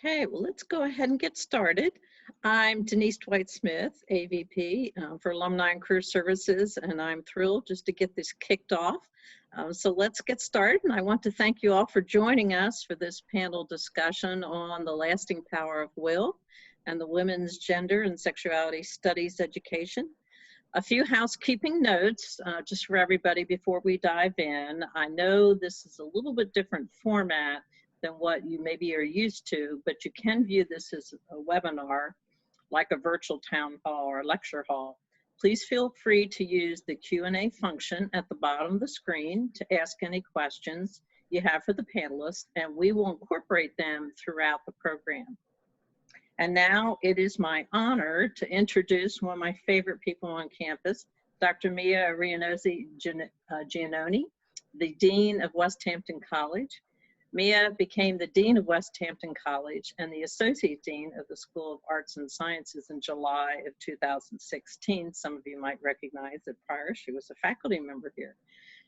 Okay, well, let's go ahead and get started. I'm Denise Dwight-Smith, AVP for Alumni and Career Services, and I'm thrilled just to get this kicked off. So let's get started, and I want to thank you all for joining us for this panel discussion on the lasting power of will and the women's gender and sexuality studies education. A few housekeeping notes just for everybody before we dive in. I know this is a little bit different format than what you maybe are used to, but you can view this as a webinar, like a virtual town hall or lecture hall. Please feel free to use the Q&A function at the bottom of the screen to ask any questions you have for the panelists, and we will incorporate them throughout the program. And now it is my honor to introduce one of my favorite people on campus, Dr. Mia Rianozzi Giannoni, the Dean of Westhampton College. Mia became the Dean of Westhampton College and the Associate Dean of the School of Arts and Sciences in July of 2016. Some of you might recognize that prior she was a faculty member here.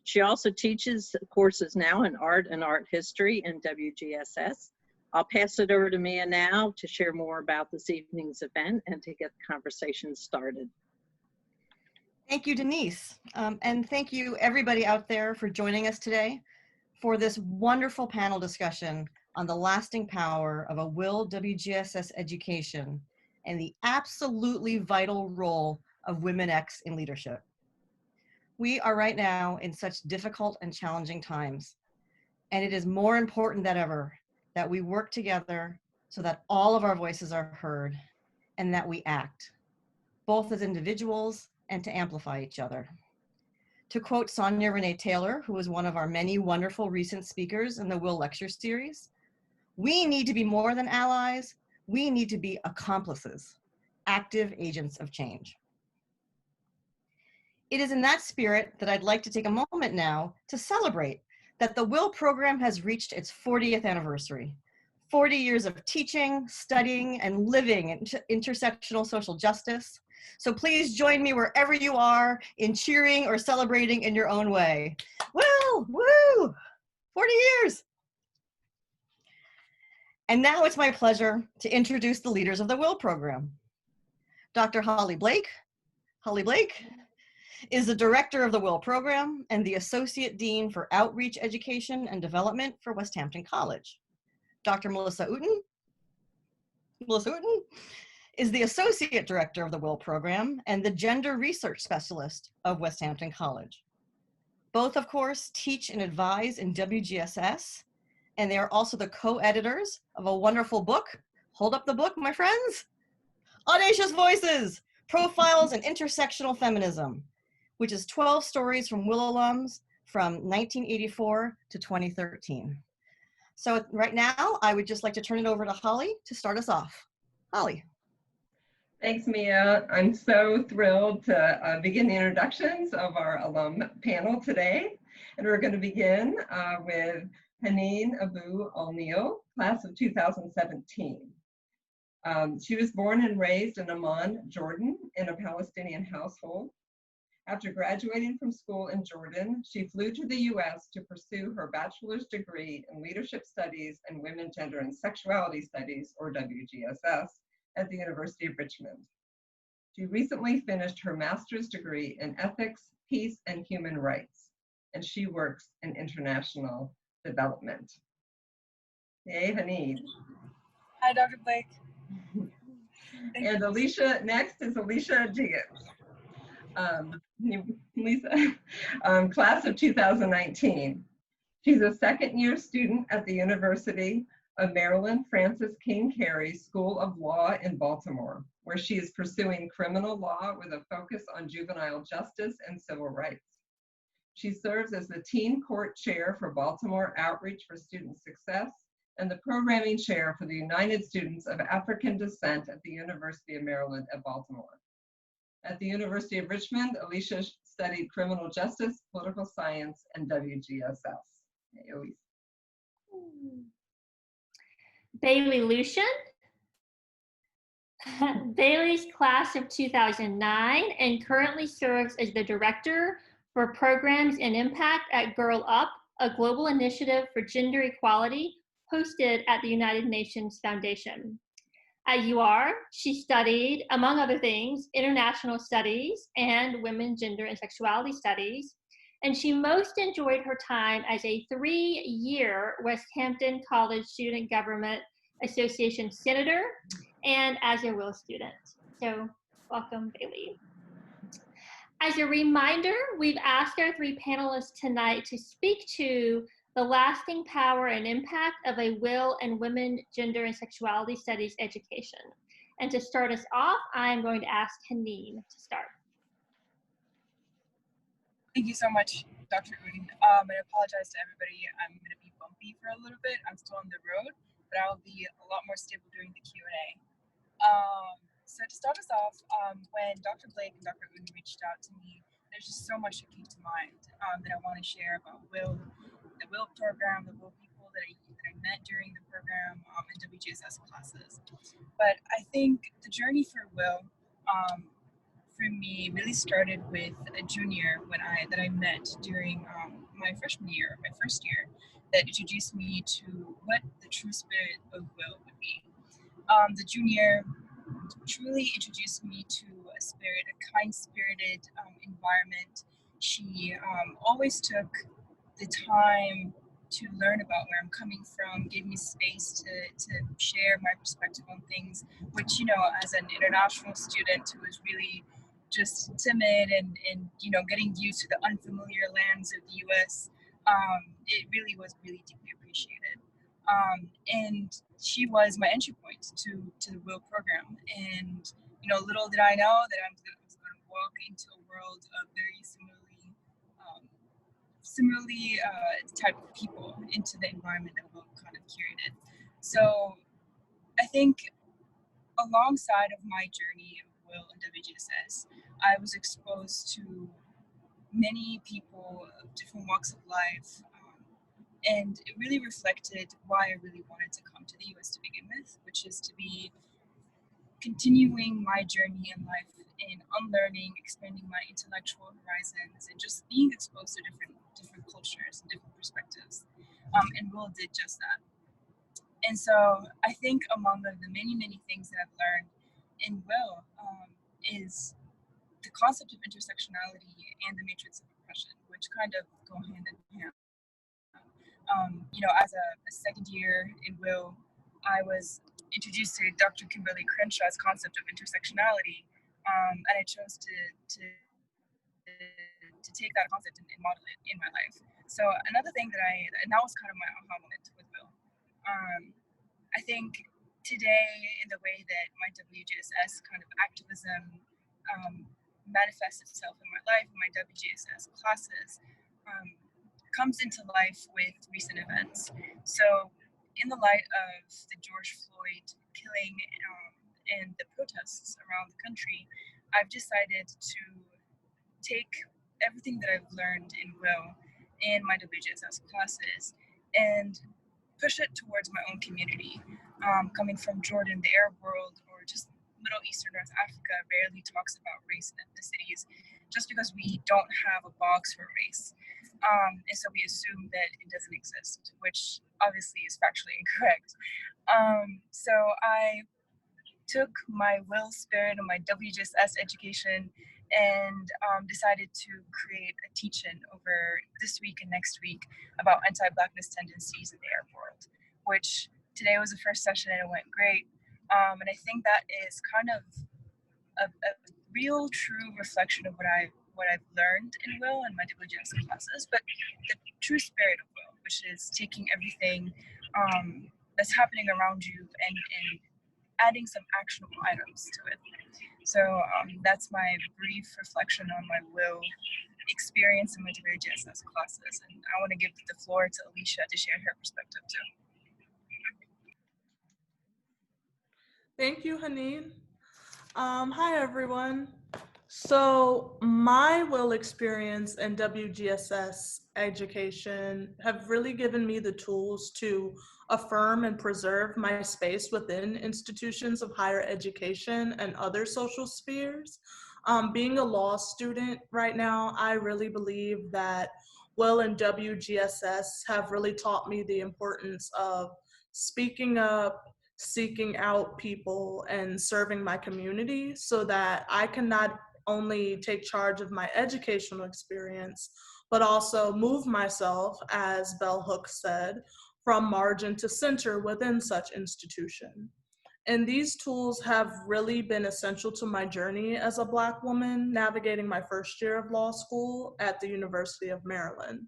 She also teaches courses now in art and art history in WGSS. I'll pass it over to Mia now to share more about this evening's event and to get the conversation started. Thank you, Denise. And thank you everybody out there for joining us today for this wonderful panel discussion on the lasting power of a will WGSS education and the absolutely vital role of Women X in leadership. We are right now in such difficult and challenging times, and it is more important than ever that we work together so that all of our voices are heard and that we act, both as individuals and to amplify each other. To quote Sonia Renee Taylor, who was one of our many wonderful recent speakers in the Will Lecture Series, we need to be more than allies, we need to be accomplices, active agents of change. It is in that spirit that I'd like to take a moment now to celebrate that the Will program has reached its 40th anniversary. 40 years of teaching, studying, and living intersectional social justice. So please join me wherever you are in cheering or celebrating in your own way. Well, woo, 40 years. And now it's my pleasure to introduce the leaders of the Will program. Dr. Holly Blake. Holly Blake is the director of the Will program and the Associate Dean for Outreach Education and Development for Westhampton College. Dr. Melissa Uten is the Associate Director of the Will program and the Gender Research Specialist of Westhampton College. Both, of course, teach and advise in WGSS, and they are also the co-editors of a wonderful book. Hold up the book, my friends. Audacious Voices, Profiles in Intersectional Feminism, which is 12 stories from Will alums from 1984 to 2013. So right now, I would just like to turn it over to Holly to start us off. Holly. Thanks, Mia. I'm so thrilled to begin the introductions of our alum panel today. And we're going to begin with Haneen Abu Al-Neel, class of 2017. She was born and raised in Amman, Jordan, in a Palestinian household. After graduating from school in Jordan, she flew to the US to pursue her bachelor's degree in leadership studies and women, gender, and sexuality studies, or WGSS, at the University of Richmond. She recently finished her master's degree in ethics, peace, and human rights, and she works in international development. Hey, Haneen. Hi, Dr. Blake. And Alicia, next is Alicia Jiggins. Lisa, class of 2019. She's a second-year student at the University of Maryland Francis King Carey School of Law in Baltimore, where she is pursuing criminal law with a focus on juvenile justice and civil rights. She serves as the Teen Court Chair for Baltimore Outreach for Student Success and the Programming Chair for the United Students of African Descent at the University of Maryland at Baltimore. At the University of Richmond, Alicia studied criminal justice, political science, and WGSS. Hey, Elise. Bailey Lucian. Bailey's class of 2009 and currently serves as the Director for Programs and Impact at Girl Up, a global initiative for gender equality, hosted at the United Nations Foundation. At UR, she studied, among other things, international studies and women, gender, and sexuality studies. And she most enjoyed her time as a 3-year West Hampton College Student Government Association Senator and as a Will student. So welcome, Bailey. As a reminder, we've asked our 3 panelists tonight to speak to the lasting power and impact of a will and women, gender, and sexuality studies education. And to start us off, I'm going to ask Haneen to start. Thank you so much, Dr. Udin. I apologize to everybody. I'm going to be bumpy for a little bit. I'm still on the road, but I'll be a lot more stable during the Q&A. So to start us off, when Dr. Blake and Dr. Udin reached out to me, there's just so much that came to mind that I want to share about Will, the Will program, the Will people that I met during the program, and WGSS classes. But I think the journey for Will, for me, really started with a junior that I met during my freshman year, my first year, that introduced me to what the true spirit of Will would be. The junior truly introduced me to a spirit, a kind-spirited environment. She always took the time to learn about where I'm coming from, gave me space to share my perspective on things, which, as an international student who was really just timid and getting used to the unfamiliar lands of the US, it really was really deeply appreciated. And she was my entry point to the Will program. And, little did I know that I was going to walk into a world of very similarly type of people into the environment that Will kind of curated. So I think alongside of my journey of Will and WGSS, I was exposed to many people of different walks of life. And it really reflected why I really wanted to come to the US to begin with, which is to be continuing my journey in life in unlearning, expanding my intellectual horizons, and just being exposed to different cultures and different perspectives. And Will did just that. And so I think among the many, many things that I've learned in Will is the concept of intersectionality and the matrix of oppression, which kind of go hand in hand. As a second year in Will, I was introduced to Dr. Kimberly Crenshaw's concept of intersectionality, and I chose to take that concept and model it in my life. So another thing and that was kind of my aha moment with Will. I think today, in the way that my WGSS kind of activism manifests itself in my life, in my WGSS classes, comes into life with recent events. So in the light of the George Floyd killing and the protests around the country, I've decided to take everything that I've learned in Will and my WGSS classes and push it towards my own community. Coming from Jordan, the Arab world, or just Middle Eastern North Africa rarely talks about race and ethnicities just because we don't have a box for race. And so we assume that it doesn't exist, which obviously is factually incorrect. So I took my Will spirit and my WGSS education and decided to create a teach-in over this week and next week about anti-Blackness tendencies in the Arab world, which today was the first session and it went great. And I think that is kind of a real, true reflection of what I've learned in Will and my WGSS classes, but the true spirit of Will, which is taking everything that's happening around you and adding some actionable items to it. So that's my brief reflection on my Will experience in my WGSS classes, and I want to give the floor to Alicia to share her perspective too. Thank you, Haneen. Hi, everyone. So my Will experience and WGSS education have really given me the tools to affirm and preserve my space within institutions of higher education and other social spheres. Being a law student right now, I really believe that Will and WGSS have really taught me the importance of speaking up, seeking out people, and serving my community so that I can not only take charge of my educational experience, but also move myself, as Bell Hooks said, from margin to center within such institution. And these tools have really been essential to my journey as a Black woman navigating my first year of law school at the University of Maryland.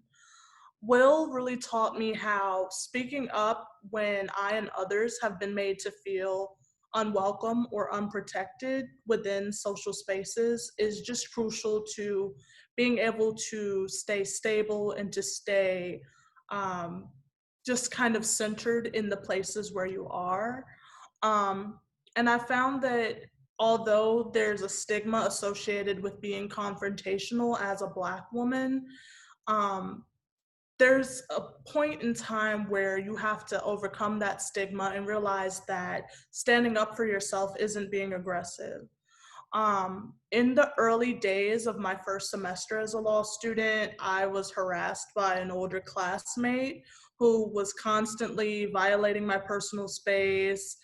Will really taught me how speaking up when I and others have been made to feel unwelcome or unprotected within social spaces is just crucial to being able to stay stable and to stay just kind of centered in the places where you are. And I found that although there's a stigma associated with being confrontational as a Black woman, um, there's a point in time where you have to overcome that stigma and realize that standing up for yourself isn't being aggressive. In the early days of my first semester as a law student, I was harassed by an older classmate who was constantly violating my personal space,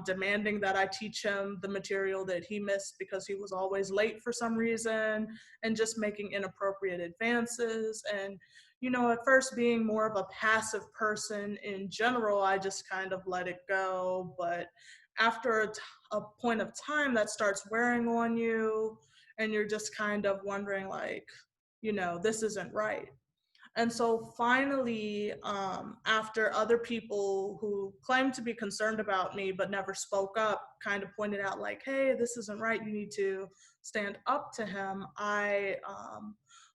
demanding that I teach him the material that he missed because he was always late for some reason, and just making inappropriate advances. And, you know, at first being more of a passive person in general, I just kind of let it go. But after a point of time, that starts wearing on you, and you're just kind of wondering, like, you know, this isn't right. And so finally, after other people who claimed to be concerned about me but never spoke up kind of pointed out, like, hey, this isn't right, you need to stand up to him, I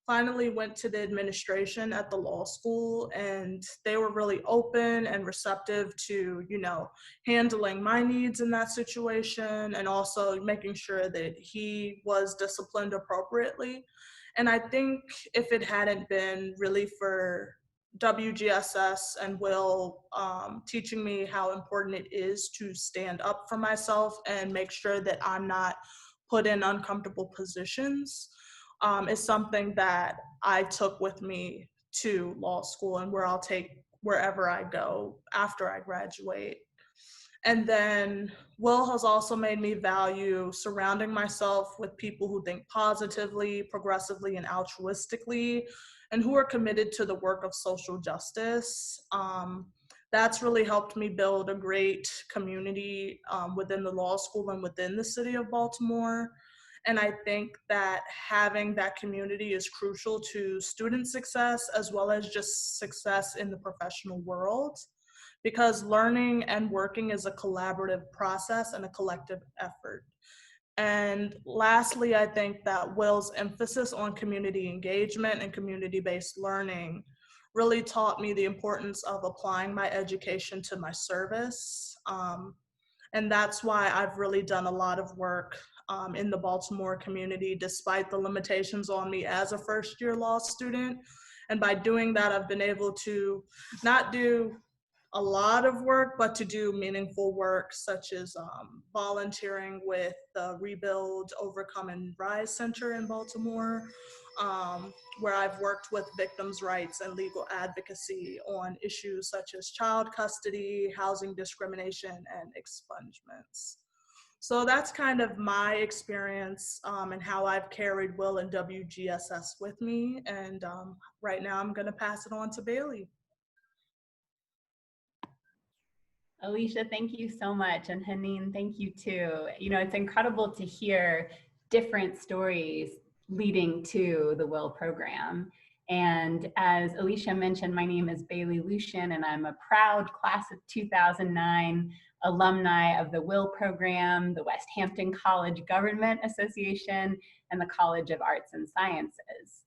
finally went to the administration at the law school, and they were really open and receptive to, you know, handling my needs in that situation and also making sure that he was disciplined appropriately. And I think if it hadn't been really for WGSS and Will teaching me how important it is to stand up for myself and make sure that I'm not put in uncomfortable positions, is something that I took with me to law school and where I'll take wherever I go after I graduate. And then Will has also made me value surrounding myself with people who think positively, progressively, and altruistically, and who are committed to the work of social justice. That's really helped me build a great community within the law school and within the city of Baltimore. And I think that having that community is crucial to student success as well as just success in the professional world, because learning and working is a collaborative process and a collective effort. And lastly, I think that Will's emphasis on community engagement and community-based learning really taught me the importance of applying my education to my service. And that's why I've really done a lot of work in the Baltimore community, despite the limitations on me as a first-year law student. And by doing that, I've been able to not do a lot of work, but to do meaningful work, such as volunteering with the Rebuild, Overcome, and Rise Center in Baltimore, where I've worked with victims' rights and legal advocacy on issues such as child custody, housing discrimination, and expungements. So that's kind of my experience and how I've carried Will and WGSS with me. And right now I'm gonna pass it on to Bailey. Alicia, thank you so much. And Haneen, thank you too. You know, it's incredible to hear different stories leading to the Will program. And as Alicia mentioned, my name is Bailey Lucian, and I'm a proud class of 2009 alumni of the Will program, the West Hampton College Government Association, and the College of Arts and Sciences.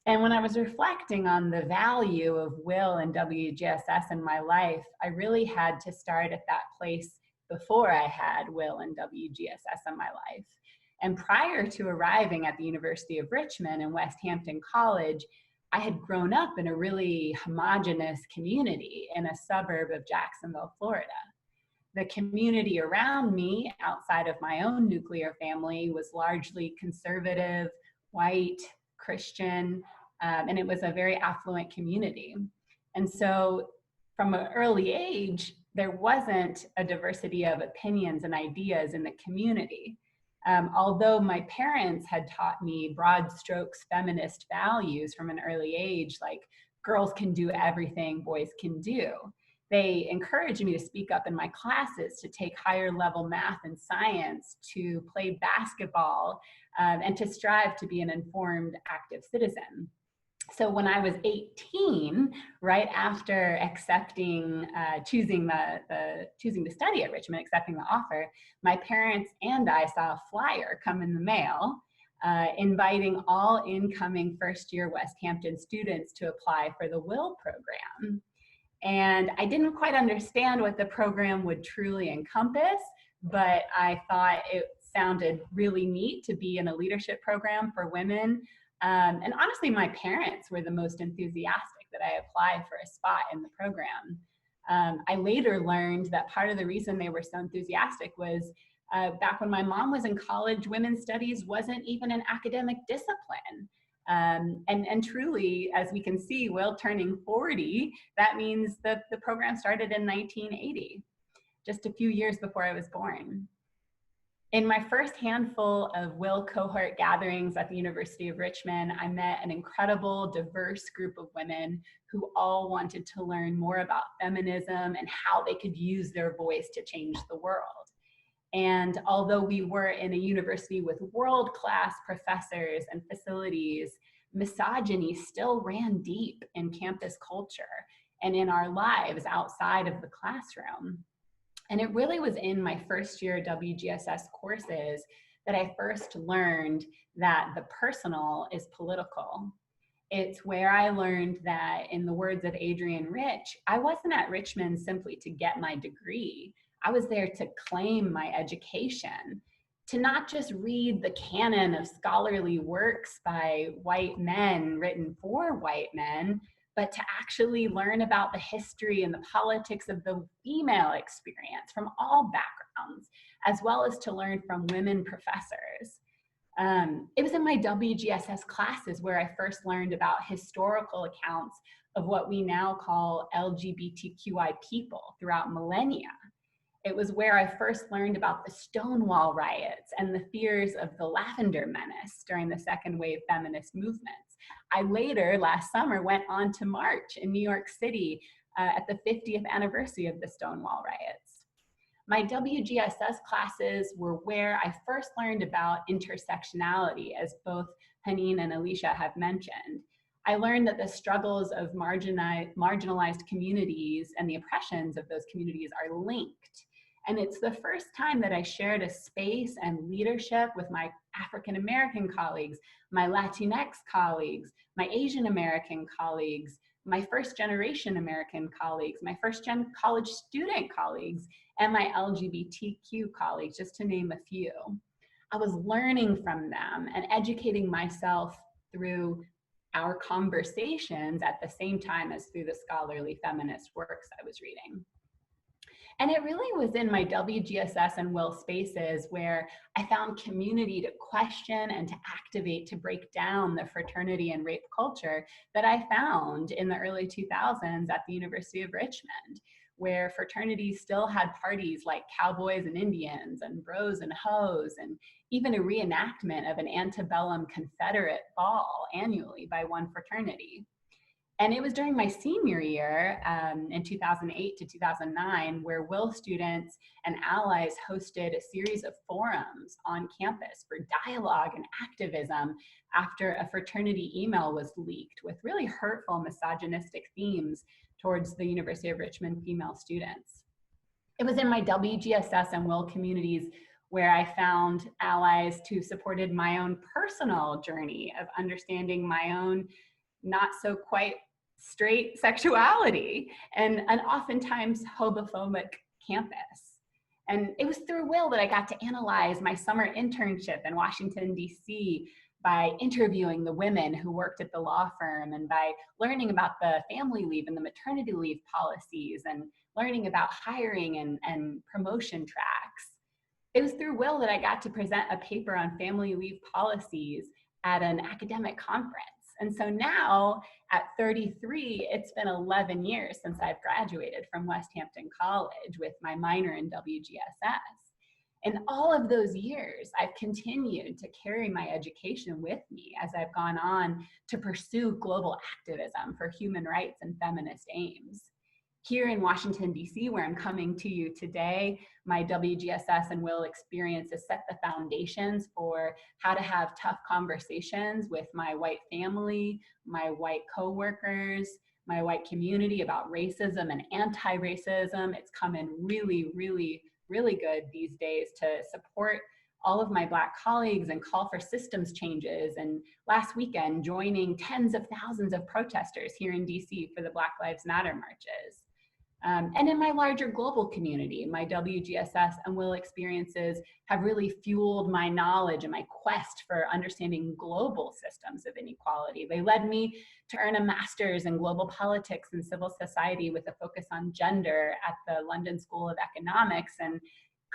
And when I was reflecting on the value of Will and WGSS in my life, I really had to start at that place before I had Will and WGSS in my life. And prior to arriving at the University of Richmond and West Hampton College, I had grown up in a really homogenous community in a suburb of Jacksonville, Florida. The community around me, outside of my own nuclear family, was largely conservative, white, Christian, and it was a very affluent community. And so from an early age, there wasn't a diversity of opinions and ideas in the community. Although my parents had taught me broad strokes feminist values from an early age, like girls can do everything boys can do, they encouraged me to speak up in my classes, to take higher level math and science, to play basketball, and to strive to be an informed, active citizen. So when I was 18, right after accepting, choosing to study at Richmond, accepting the offer, my parents and I saw a flyer come in the mail inviting all incoming first-year West Hampton students to apply for the WIL program. And I didn't quite understand what the program would truly encompass, but I thought it sounded really neat to be in a leadership program for women. And honestly, my parents were the most enthusiastic that I applied for a spot in the program. I later learned that part of the reason they were so enthusiastic was back when my mom was in college, women's studies wasn't even an academic discipline. And truly, as we can see, WIL turning 40, that means that the program started in 1980, just a few years before I was born. In my first handful of WIL cohort gatherings at the University of Richmond, I met an incredible, diverse group of women who all wanted to learn more about feminism and how they could use their voice to change the world. And although we were in a university with world-class professors and facilities, misogyny still ran deep in campus culture and in our lives outside of the classroom. And it really was in my first year WGSS courses that I first learned that the personal is political. It's where I learned that, in the words of Adrienne Rich, I wasn't at Richmond simply to get my degree. I was there to claim my education, to not just read the canon of scholarly works by white men written for white men, but to actually learn about the history and the politics of the female experience from all backgrounds, as well as to learn from women professors. It was in my WGSS classes where I first learned about historical accounts of what we now call LGBTQI people throughout millennia. It was where I first learned about the Stonewall riots and the fears of the Lavender Menace during the second wave feminist movements. I later, last summer, went on to march in New York City at the 50th anniversary of the Stonewall riots. My WGSS classes were where I first learned about intersectionality, as both Haneen and Alicia have mentioned. I learned that the struggles of marginalized communities and the oppressions of those communities are linked. And it's the first time that I shared a space and leadership with my African American colleagues, my Latinx colleagues, my Asian American colleagues, my first generation American colleagues, my first gen college student colleagues, and my LGBTQ colleagues, just to name a few. I was learning from them and educating myself through our conversations at the same time as through the scholarly feminist works I was reading. And it really was in my WGSS and WIL spaces where I found community to question and to activate, to break down the fraternity and rape culture that I found in the early 2000s at the University of Richmond, where fraternities still had parties like Cowboys and Indians and Bros and Hoes, and even a reenactment of an antebellum Confederate ball annually by one fraternity. And it was during my senior year in 2008 to 2009 where WIL students and allies hosted a series of forums on campus for dialogue and activism after a fraternity email was leaked with really hurtful misogynistic themes towards the University of Richmond female students. It was in my WGSS and WIL communities where I found allies who supported my own personal journey of understanding my own not so quite straight sexuality and an oftentimes homophobic campus. And it was through WIL that I got to analyze my summer internship in Washington, D.C. by interviewing the women who worked at the law firm and by learning about the family leave and the maternity leave policies and learning about hiring and promotion tracks. It was through WIL that I got to present a paper on family leave policies at an academic conference. And so now at 33, it's been 11 years since I've graduated from West Hampton College with my minor in WGSS. In all of those years, I've continued to carry my education with me as I've gone on to pursue global activism for human rights and feminist aims. Here in Washington, D.C., where I'm coming to you today, my WGSS and WIL experience has set the foundations for how to have tough conversations with my white family, my white coworkers, my white community about racism and anti-racism. It's come in really, really, really good these days to support all of my Black colleagues and call for systems changes. And last weekend, joining tens of thousands of protesters here in DC for the Black Lives Matter marches. And in my larger global community, my WGSS and WIL experiences have really fueled my knowledge and my quest for understanding global systems of inequality. They led me to earn a master's in global politics and civil society with a focus on gender at the London School of Economics, and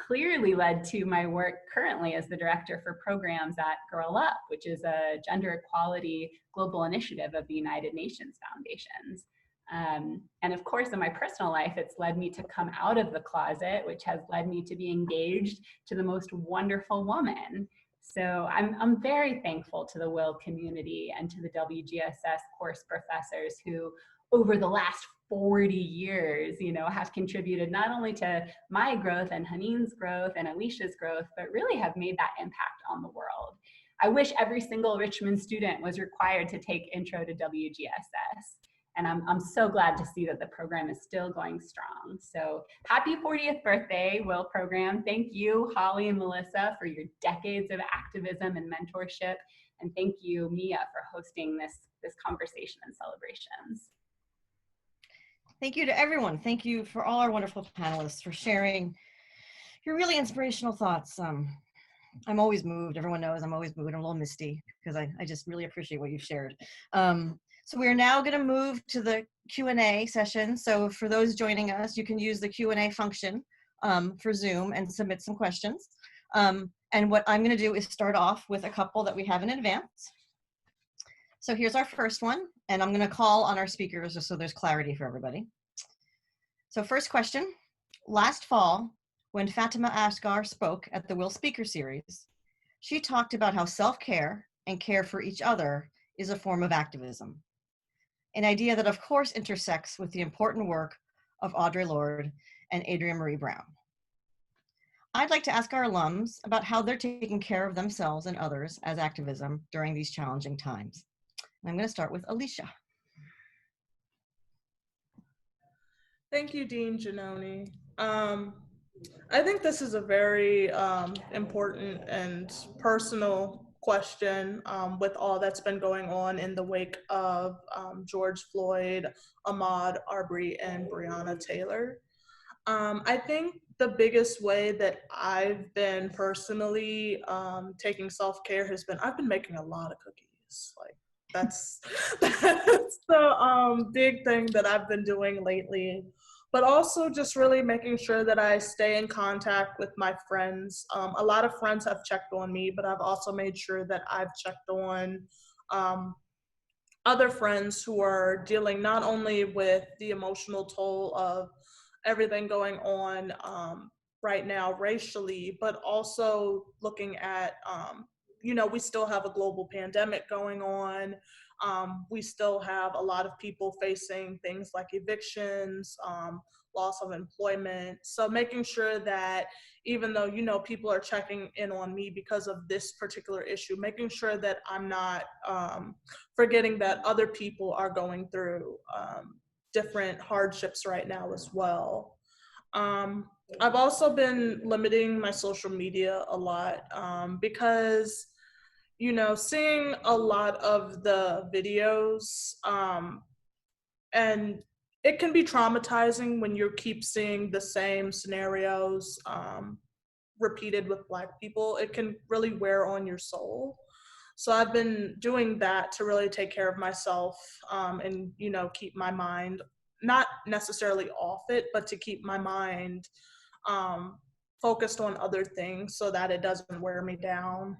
clearly led to my work currently as the director for programs at Girl Up, which is a gender equality global initiative of the United Nations Foundations. And of course, in my personal life, it's led me to come out of the closet, which has led me to be engaged to the most wonderful woman. So I'm very thankful to the WIL community and to the WGSS course professors who, over the last 40 years, have contributed not only to my growth and Haneen's growth and Alicia's growth, but really have made that impact on the world. I wish every single Richmond student was required to take Intro to WGSS. And I'm so glad to see that the program is still going strong. So happy 40th birthday, WIL program. Thank you, Holly and Melissa, for your decades of activism and mentorship. And thank you, Mia, for hosting this conversation and celebrations. Thank you to everyone. Thank you for all our wonderful panelists for sharing your really inspirational thoughts. I'm always moved. Everyone knows I'm always moved. I'm a little misty because I just really appreciate what you've shared. So we're now going to move to the Q&A session. So for those joining us, you can use the Q&A function for Zoom and submit some questions. And what I'm going to do is start off with a couple that we have in advance. So here's our first one, and I'm going to call on our speakers just so there's clarity for everybody. So first question: last fall, when Fatima Asghar spoke at the WIL Speaker Series, she talked about how self-care and care for each other is a form of activism. An idea that of course intersects with the important work of Audre Lorde and Adrienne Maree Brown. I'd like to ask our alums about how they're taking care of themselves and others as activism during these challenging times. And I'm going to start with Alicia. Thank you, Dean Giannone. I think this is a very important and personal question with all that's been going on in the wake of George Floyd, Ahmaud Arbery, and Breonna Taylor. I think the biggest way that I've been personally taking self-care has been, I've been making a lot of cookies. Like that's the big thing that I've been doing lately. But also just really making sure that I stay in contact with my friends. A lot of friends have checked on me, but I've also made sure that I've checked on other friends who are dealing not only with the emotional toll of everything going on right now racially, but also looking at, we still have a global pandemic going on. We still have a lot of people facing things like evictions, loss of employment. So making sure that even though, people are checking in on me because of this particular issue, making sure that I'm not forgetting that other people are going through different hardships right now as well. I've also been limiting my social media a lot because seeing a lot of the videos and it can be traumatizing when you keep seeing the same scenarios repeated with Black people. It can really wear on your soul. So I've been doing that to really take care of myself and, keep my mind, not necessarily off it, but to keep my mind focused on other things so that it doesn't wear me down.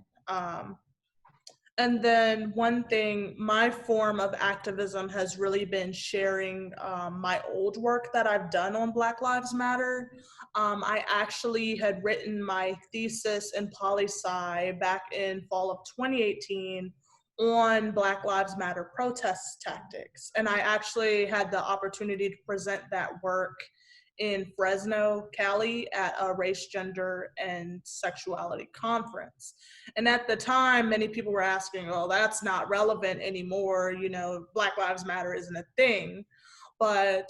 And then one thing, my form of activism has really been sharing my old work that I've done on Black Lives Matter. I actually had written my thesis in poli-sci back in fall of 2018 on Black Lives Matter protest tactics. And I actually had the opportunity to present that work in Fresno, Cali at a race, gender, and sexuality conference. And at the time, many people were asking, oh, that's not relevant anymore. You know, Black Lives Matter isn't a thing. But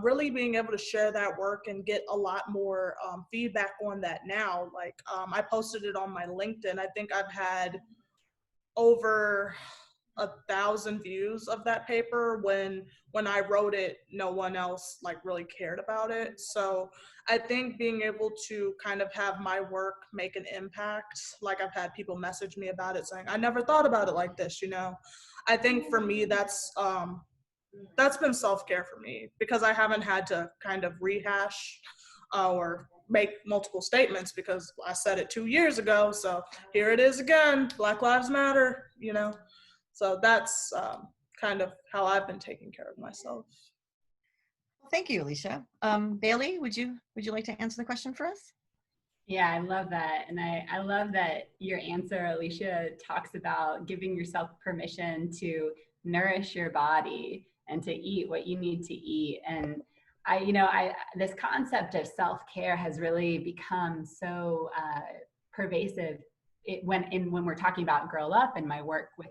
really being able to share that work and get a lot more feedback on that now. Like I posted it on my LinkedIn. I think I've had over 1,000 views of that paper. When I wrote it, no one else like really cared about it. So I think being able to kind of have my work make an impact, like I've had people message me about it saying, I never thought about it like this, you know. I think for me that's been self-care for me, because I haven't had to kind of rehash or make multiple statements, because I said it 2 years ago. So here it is again, Black Lives Matter, you know. So that's kind of how I've been taking care of myself. Well, thank you, Alicia. Bailey, would you like to answer the question for us? Yeah, I love that. And I love that your answer, Alicia, talks about giving yourself permission to nourish your body and to eat what you need to eat. And this concept of self-care has really become so pervasive when we're talking about Girl Up and my work with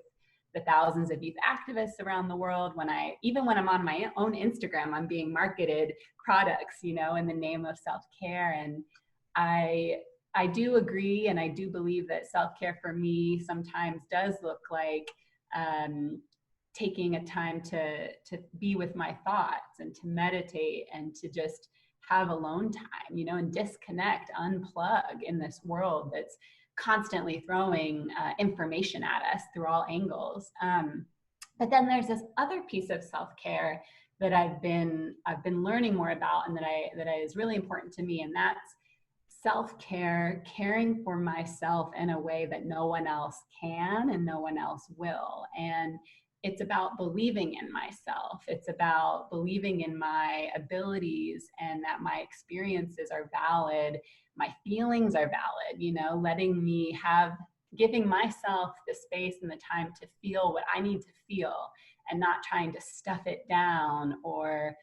the thousands of youth activists around the world. When I'm on my own Instagram, I'm being marketed products, you know, in the name of self-care. And I do agree, and I do believe that self-care for me sometimes does look like taking a time to be with my thoughts and to meditate and to just have alone time, you know, and disconnect, unplug in this world that's constantly throwing information at us through all angles. But then there's this other piece of self-care that I've been learning more about, and that is really important to me, and that's self-care, caring for myself in a way that no one else can and no one else will. And it's about believing in myself. It's about believing in my abilities and that my experiences are valid, my feelings are valid, you know, giving myself the space and the time to feel what I need to feel and not trying to stuff it down or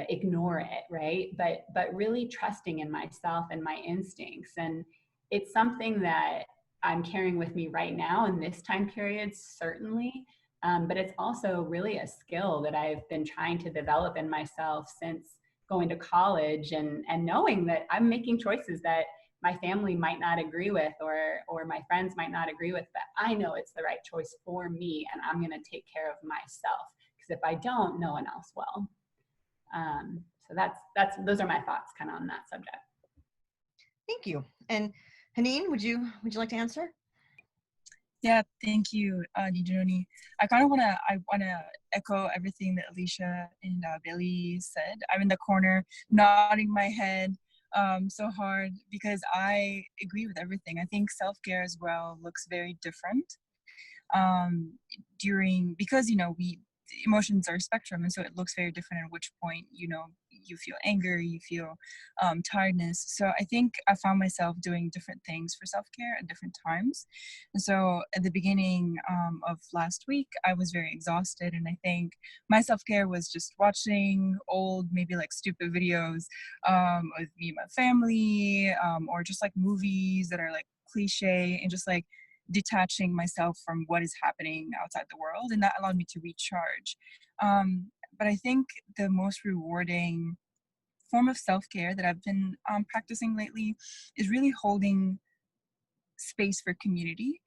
ignore it, right? But really trusting in myself and my instincts. And it's something that I'm carrying with me right now in this time period, certainly. But it's also really a skill that I've been trying to develop in myself since going to college, and knowing that I'm making choices that my family might not agree with, or my friends might not agree with, but I know it's the right choice for me, and I'm going to take care of myself, because if I don't, no one else will. So those are my thoughts kind of on that subject. Thank you. And Haneen, would you like to answer? Yeah, thank you, Nijoni. I want to echo everything that Alicia and Billy said. I'm in the corner nodding my head so hard, because I agree with everything. I think self-care as well looks very different because, you know, emotions are a spectrum, and so it looks very different at which point, you know, you feel anger, you feel tiredness. So I think I found myself doing different things for self-care at different times. And so at the beginning of last week, I was very exhausted, and I think my self-care was just watching old, maybe like stupid videos with me and my family, or just like movies that are like cliche, and just like detaching myself from what is happening outside the world, and that allowed me to recharge. But I think the most rewarding form of self-care that I've been practicing lately is really holding space for community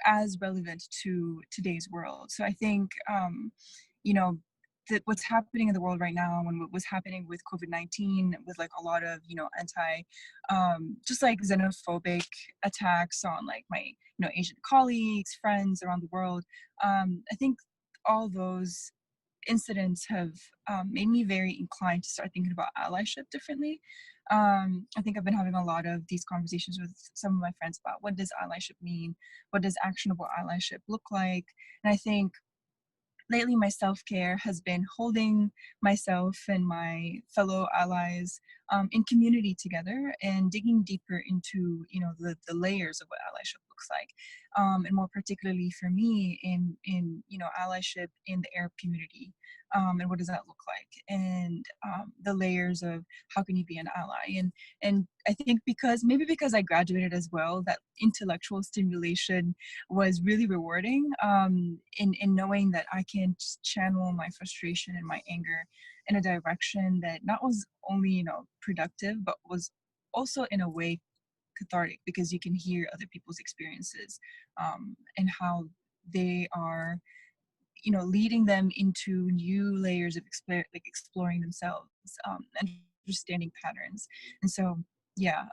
as relevant to today's world. So I think, you know, that what's happening in the world right now, and what was happening with COVID-19, with like a lot of, you know, just like xenophobic attacks on like my, you know, Asian colleagues, friends around the world. I think all those incidents have made me very inclined to start thinking about allyship differently. I think I've been having a lot of these conversations with some of my friends about what does allyship mean? What does actionable allyship look like? And I think lately my self-care has been holding myself and my fellow allies in community together and digging deeper into the layers of what allyship looks like, and more particularly for me in allyship in the Arab community, and what does that look like, and the layers of how can you be an ally, and I think because I graduated as well, that intellectual stimulation was really rewarding, in knowing that I can just channel my frustration and my anger in a direction that not was only productive, but was also in a way cathartic, because you can hear other people's experiences, and how they are leading them into new layers of exploring themselves, and understanding patterns. And so yeah,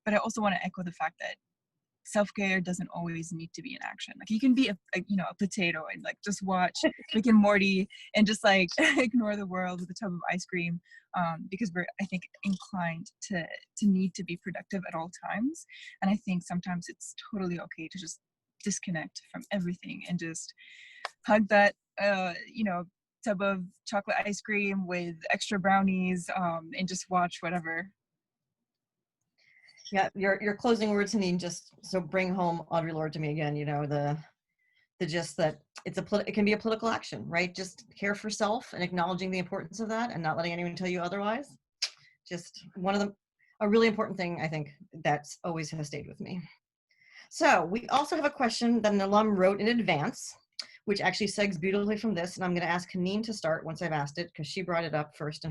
but I also want to echo the fact that self-care doesn't always need to be in action. Like, you can be a potato and like just watch Rick and Morty and just like ignore the world with a tub of ice cream, because we're, I think, inclined to need to be productive at all times. And I think sometimes it's totally okay to just disconnect from everything and just hug that tub of chocolate ice cream with extra brownies, and just watch whatever. Yeah, your closing words, Haneen, just so bring home Audre Lorde to me again. The just that it can be a political action, right? Just care for self and acknowledging the importance of that, and not letting anyone tell you otherwise. Just a really important thing, I think, that's always has stayed with me. So we also have a question that an alum wrote in advance, which actually segs beautifully from this, and I'm going to ask Haneen to start once I've asked it, because she brought it up first in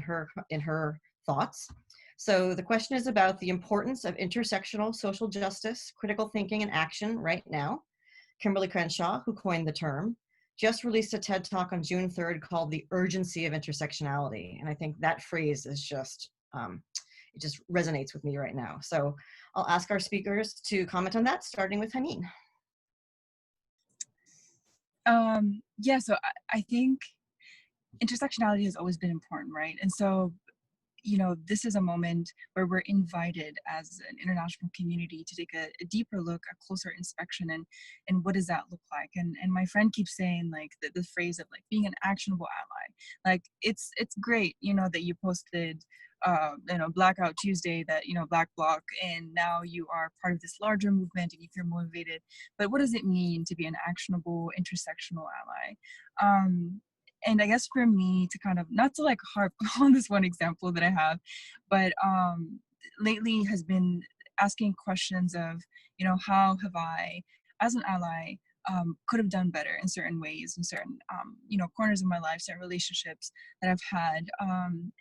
her thoughts. So the question is about the importance of intersectional social justice, critical thinking, and action right now. Kimberly Crenshaw, who coined the term, just released a TED Talk on June 3rd called The Urgency of Intersectionality. And I think that phrase is just, it just resonates with me right now. So I'll ask our speakers to comment on that, starting with Haneen. Yeah, so I think intersectionality has always been important, right? And so this is a moment where we're invited as an international community to take a deeper look, a closer inspection, and what does that look like? And my friend keeps saying like the phrase of like being an actionable ally. Like it's great, that you posted Blackout Tuesday, that Black Bloc, and now you are part of this larger movement and you feel motivated. But what does it mean to be an actionable intersectional ally? And I guess for me to kind of, not to like harp on this one example that I have, but lately has been asking questions of, how have I, as an ally, could have done better in certain ways, in certain, corners of my life, certain relationships that I've had.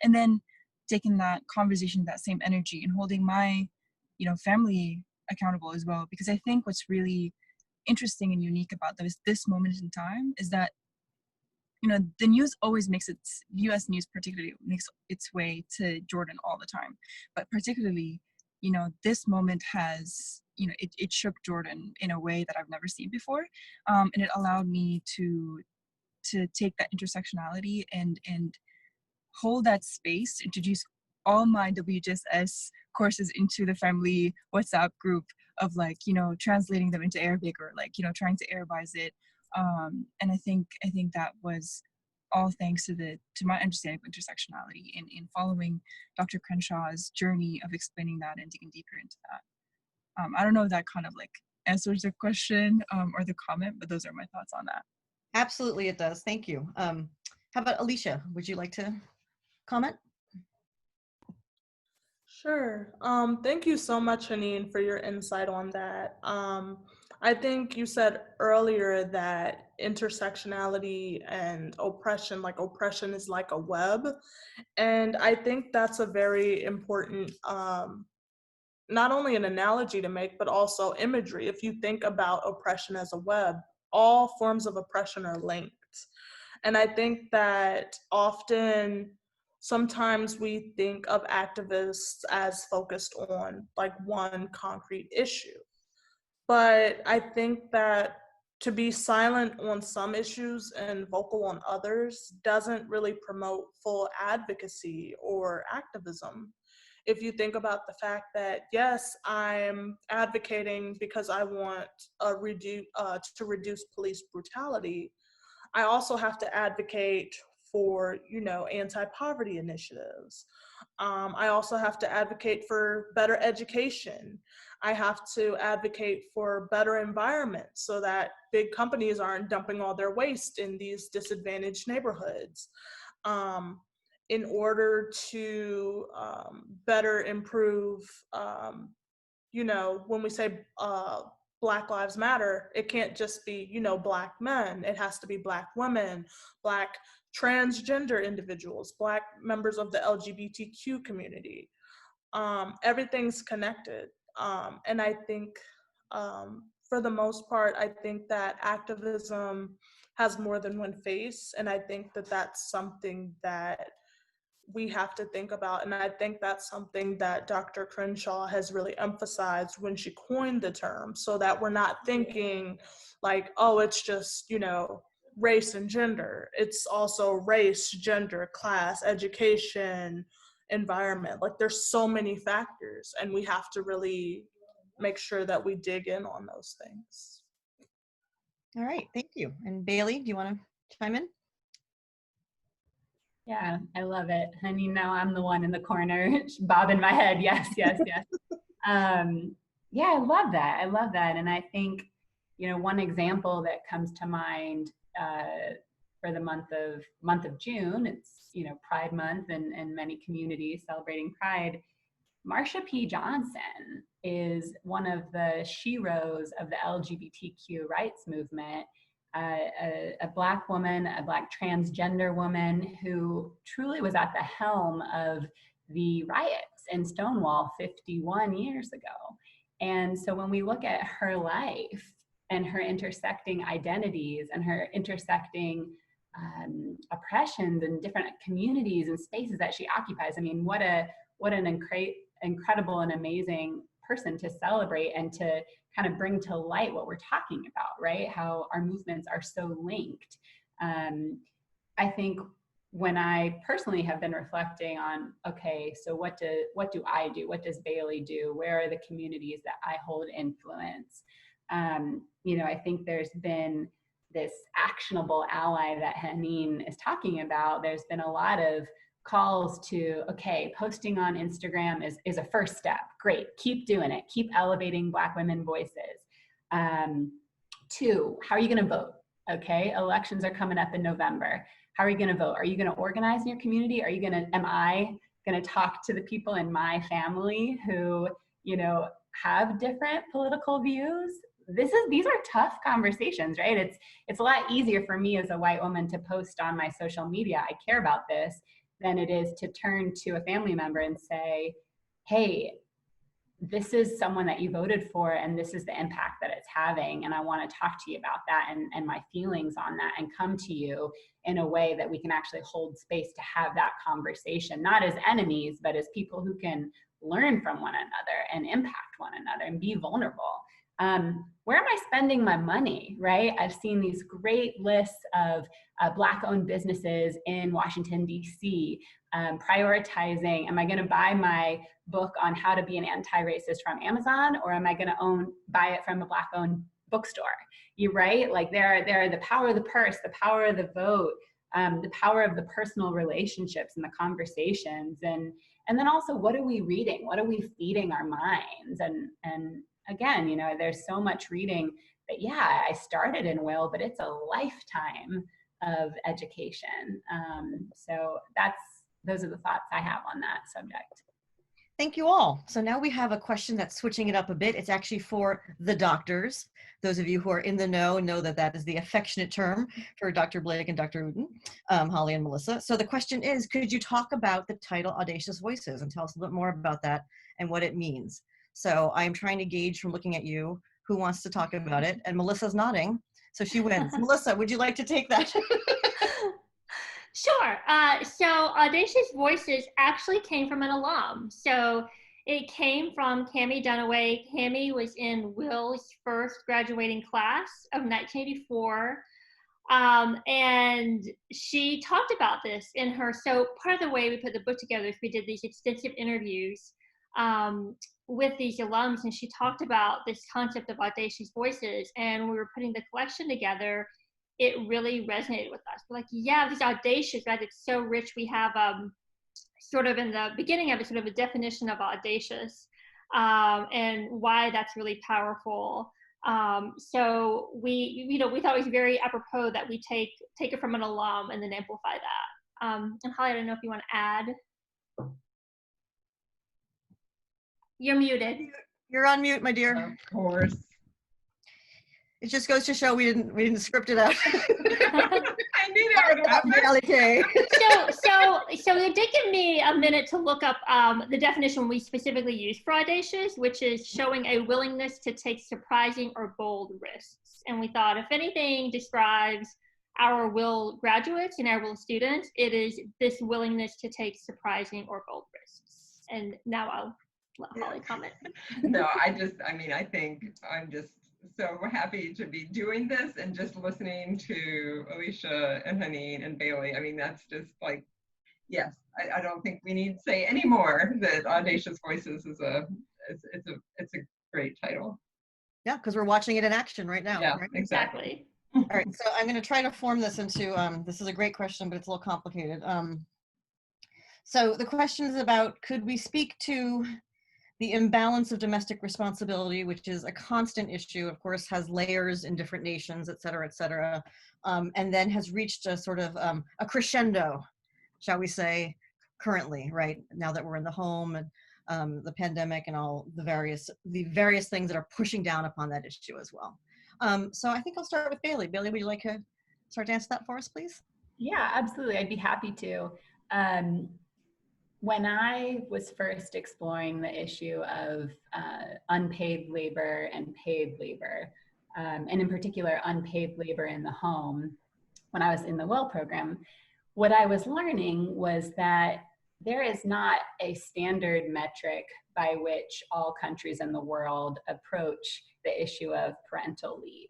And then taking that conversation, that same energy, and holding my, family accountable as well. Because I think what's really interesting and unique about this moment in time is that the news always U.S. news particularly makes its way to Jordan all the time. But particularly, this moment has, it shook Jordan in a way that I've never seen before. And it allowed me to take that intersectionality and hold that space, introduce all my WGSS courses into the family WhatsApp group of like, translating them into Arabic, or like, trying to Arabize it. And I think that was all thanks to my understanding of intersectionality in following Dr. Crenshaw's journey of explaining that and digging deeper into that. I don't know if that kind of like answers the question or the comment, but those are my thoughts on that. Absolutely, it does. Thank you. How about Alicia? Would you like to comment? Sure. Thank you so much, Haneen, for your insight on that. I think you said earlier that intersectionality and oppression, like oppression is like a web. And I think that's a very important, not only an analogy to make, but also imagery. If you think about oppression as a web, all forms of oppression are linked. And I think that often, sometimes we think of activists as focused on like one concrete issue. But I think that to be silent on some issues and vocal on others doesn't really promote full advocacy or activism. If you think about the fact that, yes, I'm advocating because I want to reduce police brutality, I also have to advocate for, anti-poverty initiatives. I also have to advocate for better education. I have to advocate for better environments so that big companies aren't dumping all their waste in these disadvantaged neighborhoods. In order to better improve, when we say Black Lives Matter, it can't just be, Black men. It has to be Black women, Black transgender individuals, Black members of the LGBTQ community. Everything's connected. And I think, for the most part, I think that activism has more than one face. And I think that that's something that we have to think about. And I think that's something that Dr. Crenshaw has really emphasized when she coined the term, so that we're not thinking like, oh, it's just, race and gender. It's also race, gender, class, education, environment. Like there's so many factors, and we have to really make sure that we dig in on those things. All right, thank you. And Bailey, do you want to chime in? Yeah, I love it. Honey, now I'm the one in the corner bobbing my head. Yes, yes, yes. Yeah, I love that. I love that. And I think, one example that comes to mind for the month of June, it's, Pride Month and many communities celebrating Pride. Marsha P. Johnson is one of the sheroes of the LGBTQ rights movement. A Black woman, a Black transgender woman who truly was at the helm of the riots in Stonewall 51 years ago. And so when we look at her life and her intersecting identities and her intersecting oppressions in different communities and spaces that she occupies, I mean, what an incredible and amazing person to celebrate and to kind of bring to light what we're talking about, right? How our movements are so linked. I think when I personally have been reflecting on, okay, so what do I do? What does Bailey do? Where are the communities that I hold influence? I think there's been this actionable ally that Haneen is talking about. There's been a lot of calls to, okay, posting on Instagram is a first step. Great, keep doing it. Keep elevating Black women voices. 2, how are you gonna vote? Okay, elections are coming up in November. How are you gonna vote? Are you gonna organize in your community? Am I gonna talk to the people in my family who, have different political views? These are tough conversations, right? It's a lot easier for me as a white woman to post on my social media, I care about this, than it is to turn to a family member and say, hey, this is someone that you voted for and this is the impact that it's having, and I want to talk to you about that and my feelings on that, and come to you in a way that we can actually hold space to have that conversation, not as enemies, but as people who can learn from one another and impact one another and be vulnerable. Where am I spending my money, right? I've seen these great lists of Black-owned businesses in Washington, D.C., prioritizing, am I gonna buy my book on how to be an anti-racist from Amazon, or am I gonna buy it from a Black-owned bookstore? You're right, like there are the power of the purse, the power of the vote, the power of the personal relationships and the conversations, and then also, what are we reading? What are we feeding our minds? And again, there's so much reading that, yeah, I started in WIL, but it's a lifetime of education. So those are the thoughts I have on that subject. Thank you all. So now we have a question that's switching it up a bit. It's actually for the doctors. Those of you who are in the know that that is the affectionate term for Dr. Blake and Dr. Uden, Holly and Melissa. So the question is, could you talk about the title Audacious Voices and tell us a little bit more about that and what it means? So I'm trying to gauge from looking at you who wants to talk about it, and Melissa's nodding, so she wins. Melissa, would you like to take that? Sure. So Audacious Voices actually came from an alum. So It came from Cammie Dunaway. Cammie was in Will's first graduating class of 1984. And she talked about this in her, so part of the way we put the book together is we did these extensive interviews with these alums, and she talked about this concept of audacious voices. And when we were putting the collection together, it really resonated with us. We're like, yeah, this audacious, right? It's so rich. We have sort of in the beginning of it, sort of a definition of audacious and why that's really powerful. So we thought it was very apropos that we take it from an alum and then amplify that. And Holly, I don't know if you want to add. You're muted. You're on mute, my dear. Of course. It just goes to show we didn't script it out. I knew that would happen. Okay. So it did give me a minute to look up the definition we specifically use for audacious, which is showing a willingness to take surprising or bold risks. And we thought if anything describes our Will graduates and our Will students, it is this willingness to take surprising or bold risks. And now I'll let Holly comment. No, I think I'm just so happy to be doing this and just listening to Alicia and Haneen and Bailey. I mean, that's just like, yes, I don't think we need to say any more that Audacious Voices is it's a great title. Yeah, because we're watching it in action right now. Yeah, right? exactly. All right, so I'm going to try to form this into, this is a great question, but it's a little complicated. So the question is about, could we speak to the imbalance of domestic responsibility, which is a constant issue, of course, has layers in different nations, et cetera, and then has reached a sort of a crescendo, shall we say, currently, right? Now that we're in the home and the pandemic and all the various things that are pushing down upon that issue as well. So I think I'll start with Bailey. Bailey, would you like to start to answer that for us, please? Yeah, absolutely. I'd be happy to. When I was first exploring the issue of unpaid labor and paid labor, and in particular unpaid labor in the home, when I was in the Will program, what I was learning was that there is not a standard metric by which all countries in the world approach the issue of parental leave.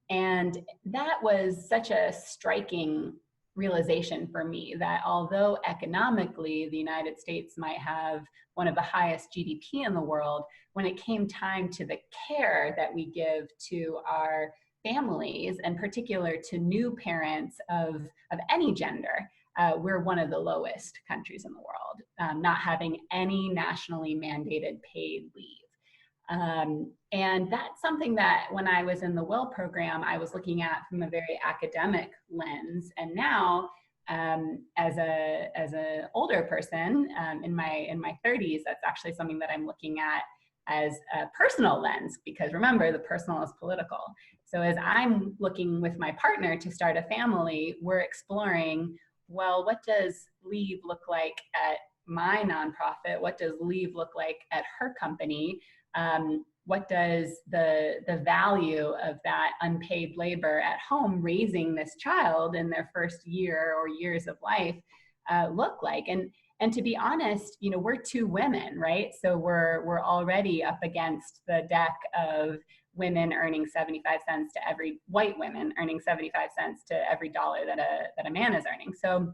And that was such a striking realization for me, that although economically the United States might have one of the highest GDP in the world, when it came time to the care that we give to our families, and particular to new parents of any gender, we're one of the lowest countries in the world, not having any nationally mandated paid leave. And that's something that when I was in the Will program, I was looking at from a very academic lens. And now, as an older person in my 30s, that's actually something that I'm looking at as a personal lens, because remember, the personal is political. So as I'm looking with my partner to start a family, we're exploring, well, what does leave look like at my nonprofit? What does leave look like at her company? What does the value of that unpaid labor at home raising this child in their first year or years of life look like? And to be honest, you know, we're two women, right? So we're already up against the deck of women earning 75 cents to every white women earning 75 cents to every dollar that a man is earning. So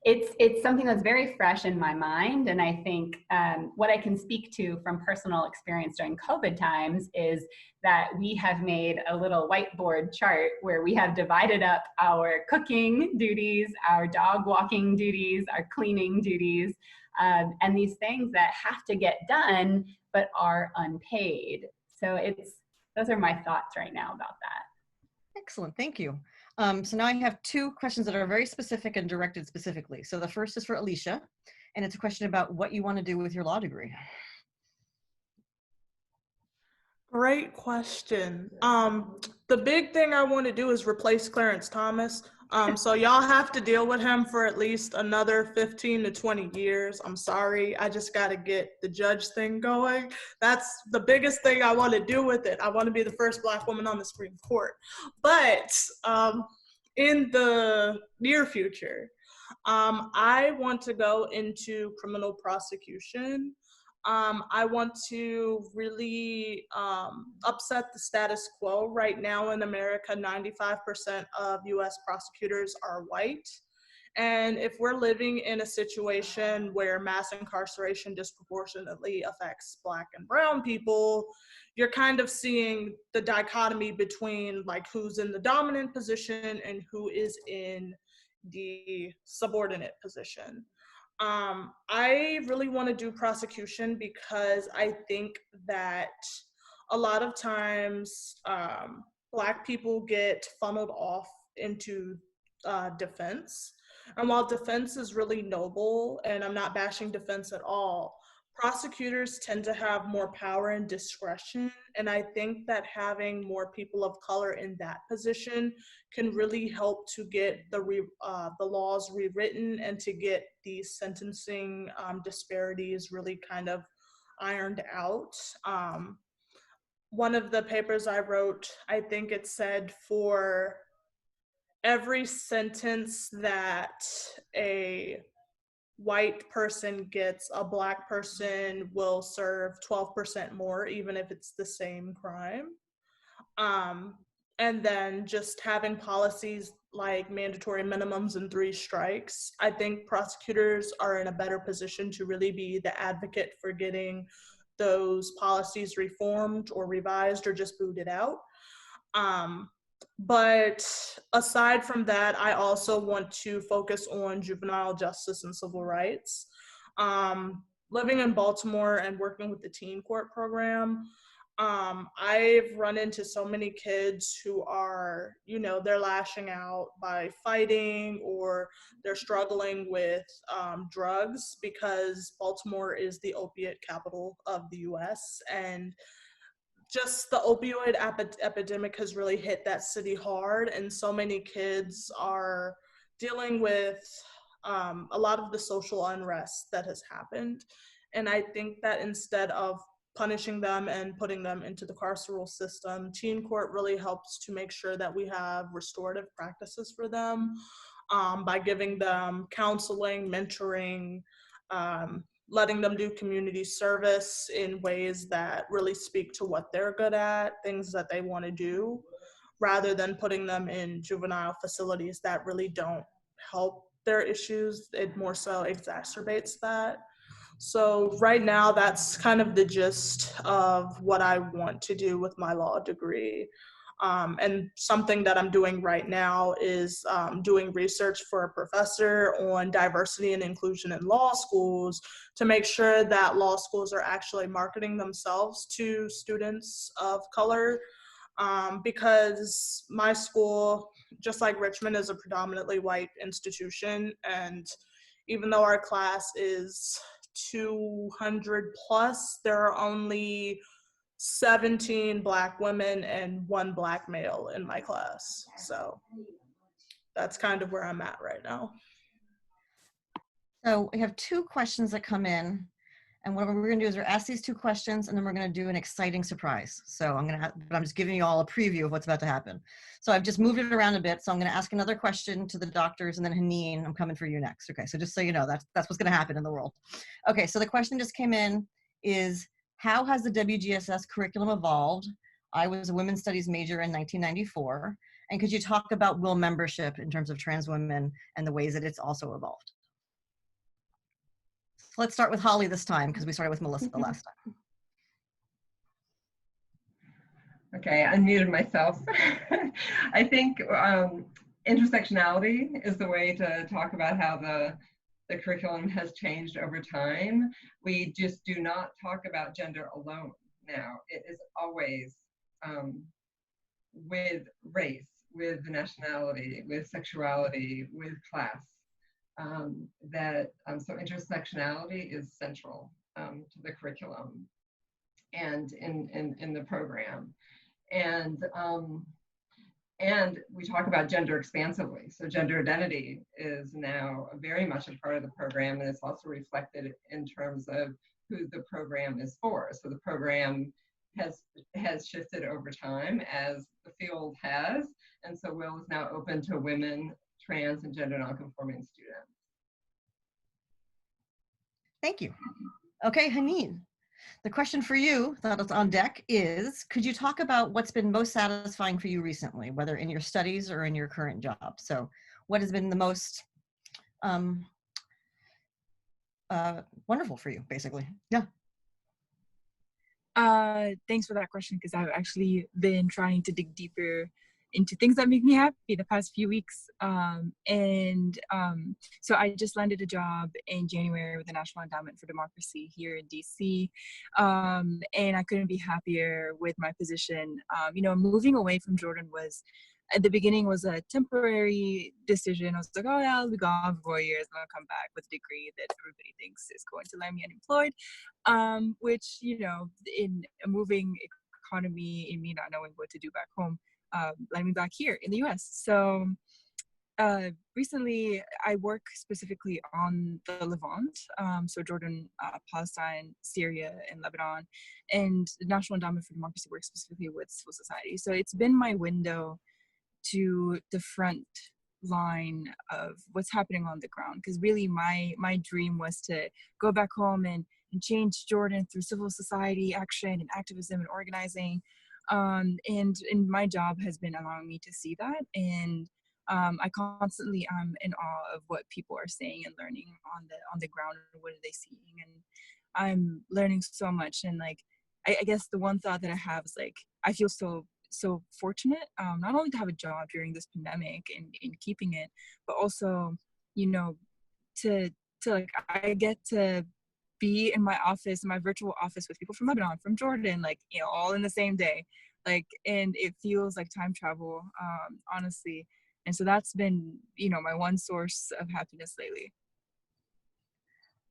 it's something that's very fresh in my mind. And I think what I can speak to from personal experience during COVID times is that we have made a little whiteboard chart where we have divided up our cooking duties, our dog walking duties, our cleaning duties, and these things that have to get done but are unpaid. So those are my thoughts right now about that. Excellent, thank you. So now I have two questions that are very specific and directed specifically. So the first is for Alicia, and it's a question about what you want to do with your law degree. Great question. The big thing I want to do is replace Clarence Thomas. So y'all have to deal with him for at least another 15 to 20 years. I'm sorry, I just got to get the judge thing going. That's the biggest thing I want to do with it. I want to be the first Black woman on the Supreme Court. But in the near future, I want to go into criminal prosecution. I want to really upset the status quo. Right now in America, 95% of US prosecutors are white. And if we're living in a situation where mass incarceration disproportionately affects Black and brown people, you're kind of seeing the dichotomy between like who's in the dominant position and who is in the subordinate position. I really want to do prosecution because I think that a lot of times Black people get funneled off into defense. And while defense is really noble, and I'm not bashing defense at all, prosecutors tend to have more power and discretion. And I think that having more people of color in that position can really help to get the laws rewritten and to get these sentencing disparities really kind of ironed out. One of the papers I wrote, I think it said for every sentence that a white person gets, a Black person will serve 12% more, even if it's the same crime. And then just having policies like mandatory minimums and 3 strikes. I think prosecutors are in a better position to really be the advocate for getting those policies reformed or revised or just booted out. But aside from that, I also want to focus on juvenile justice and civil rights. Living in Baltimore and working with the teen court program, I've run into so many kids who are, they're lashing out by fighting or they're struggling with drugs because Baltimore is the opiate capital of the US. And just the opioid epidemic has really hit that city hard, and so many kids are dealing with a lot of the social unrest that has happened. And I think that instead of punishing them and putting them into the carceral system, teen court really helps to make sure that we have restorative practices for them by giving them counseling, mentoring, letting them do community service in ways that really speak to what they're good at, things that they want to do, rather than putting them in juvenile facilities that really don't help their issues. It more so exacerbates that. So right now, that's kind of the gist of what I want to do with my law degree. And something that I'm doing right now is doing research for a professor on diversity and inclusion in law schools to make sure that law schools are actually marketing themselves to students of color. Because my school, just like Richmond, is a predominantly white institution. And even though our class is 200 plus, there are only 17 Black women and 1 Black male in my class. So that's kind of where I'm at right now. So we have 2 questions that come in. And what we're gonna do is we're ask these 2 questions and then we're gonna do an exciting surprise. So I'm just giving you all a preview of what's about to happen. So I've just moved it around a bit. So I'm gonna ask another question to the doctors and then Haneen, I'm coming for you next. Okay, so just so you know, that's what's gonna happen in the world. Okay, so the question just came in is, how has the WGSS curriculum evolved? I was a women's studies major in 1994. And could you talk about WIL membership in terms of trans women and the ways that it's also evolved? So let's start with Holly this time because we started with Melissa the last time. Okay, I unmuted myself. I think intersectionality is the way to talk about how the curriculum has changed over time. We just do not talk about gender alone now. It is always with race, with nationality, with sexuality, with class. So intersectionality is central to the curriculum and in the program. And we talk about gender expansively. So gender identity is now very much a part of the program, and it's also reflected in terms of who the program is for. So the program has shifted over time as the field has, and so WIL is now open to women, trans, and gender nonconforming students. Thank you. Okay, Haneen. The question for you that is on deck is, could you talk about what's been most satisfying for you recently, whether in your studies or in your current job? So what has been the most wonderful for you, basically? Yeah. Thanks for that question, because I've actually been trying to dig deeper into things that make me happy the past few weeks. So I just landed a job in January with the National Endowment for Democracy here in DC. And I couldn't be happier with my position. Moving away from Jordan was, at the beginning, was a temporary decision. I was like, oh yeah, I'll be gone for 4 years and I'll come back with a degree that everybody thinks is going to land me unemployed. Which, in a moving economy, in me not knowing what to do back home, landed me back here in the US. So recently I work specifically on the Levant, so Jordan, Palestine, Syria, and Lebanon, and the National Endowment for Democracy works specifically with civil society. So it's been my window to the front line of what's happening on the ground, because really my dream was to go back home and change Jordan through civil society action and activism and organizing, and my job has been allowing me to see that, and I constantly am in awe of what people are saying and learning on the ground, and what are they seeing, and I'm learning so much. And like I guess the one thought that I have is like, I feel so fortunate, not only to have a job during this pandemic and in keeping it, but also, to like, I get to be in my office, in my virtual office, with people from Lebanon, from Jordan, like, all in the same day, like, and it feels like time travel, honestly. And so that's been, my one source of happiness lately.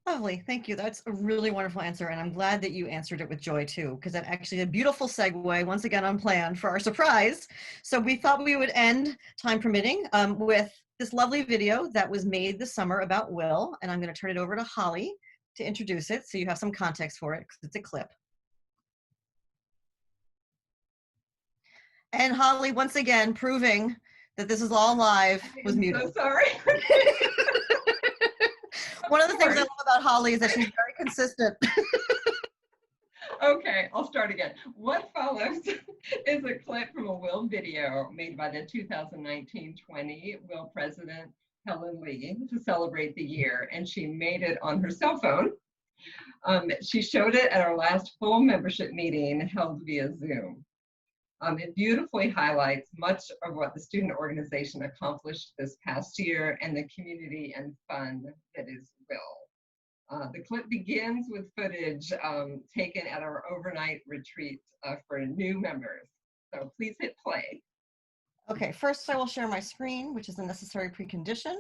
Lovely, thank you. That's a really wonderful answer, and I'm glad that you answered it with joy too, because that actually a beautiful segue, once again unplanned, for our surprise. So we thought we would end, time permitting, with this lovely video that was made this summer about Will, and I'm going to turn it over to Holly to introduce it, so you have some context for it, because it's a clip. And Holly, once again, proving that this is all live, was muted. So sorry. One of the things I love about Holly is that she's very consistent. Okay, I'll start again. What follows is a clip from a Will video made by the 2019-20 Will president, Helen Lee, to celebrate the year, and she made it on her cell phone. She showed it at our last full membership meeting held via Zoom. It beautifully highlights much of what the student organization accomplished this past year and the community and fun that is Will. The clip begins with footage taken at our overnight retreat for new members. So please hit play. Okay, first I will share my screen, which is a necessary precondition.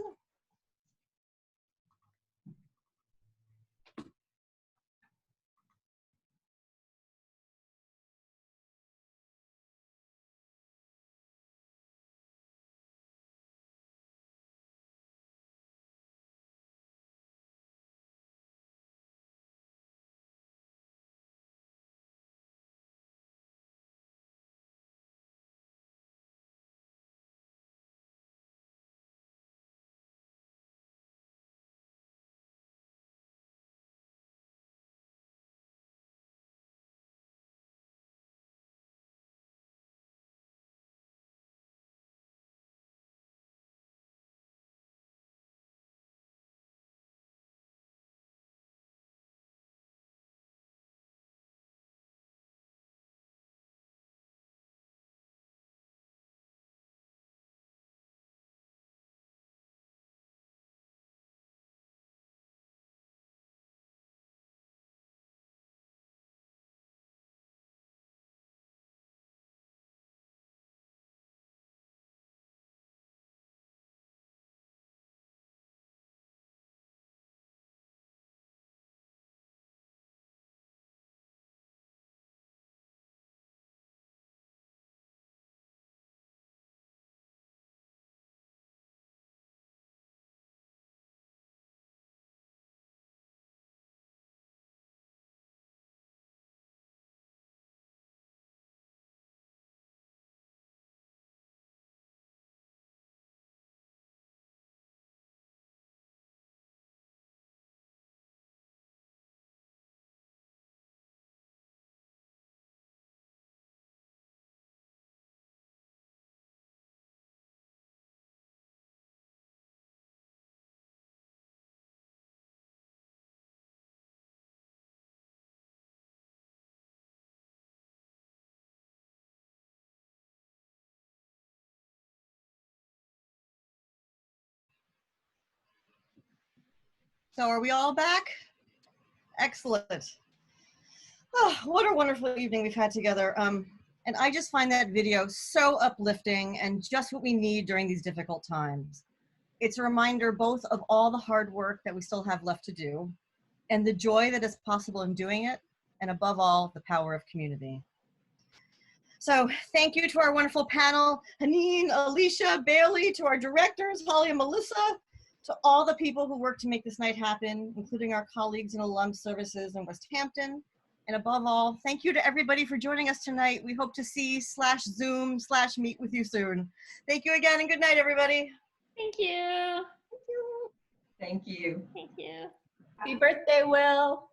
So are we all back? Excellent. Oh, what a wonderful evening we've had together. And I just find that video so uplifting and just what we need during these difficult times. It's a reminder both of all the hard work that we still have left to do and the joy that is possible in doing it, and above all, the power of community. So thank you to our wonderful panel, Haneen, Alicia, Bailey, to our directors, Holly and Melissa, to all the people who worked to make this night happen, including our colleagues in Alum Services in West Hampton. And above all, thank you to everybody for joining us tonight. We hope to see/Zoom/meet with you soon. Thank you again and good night, everybody. Thank you. Thank you. Thank you. Happy birthday, Will.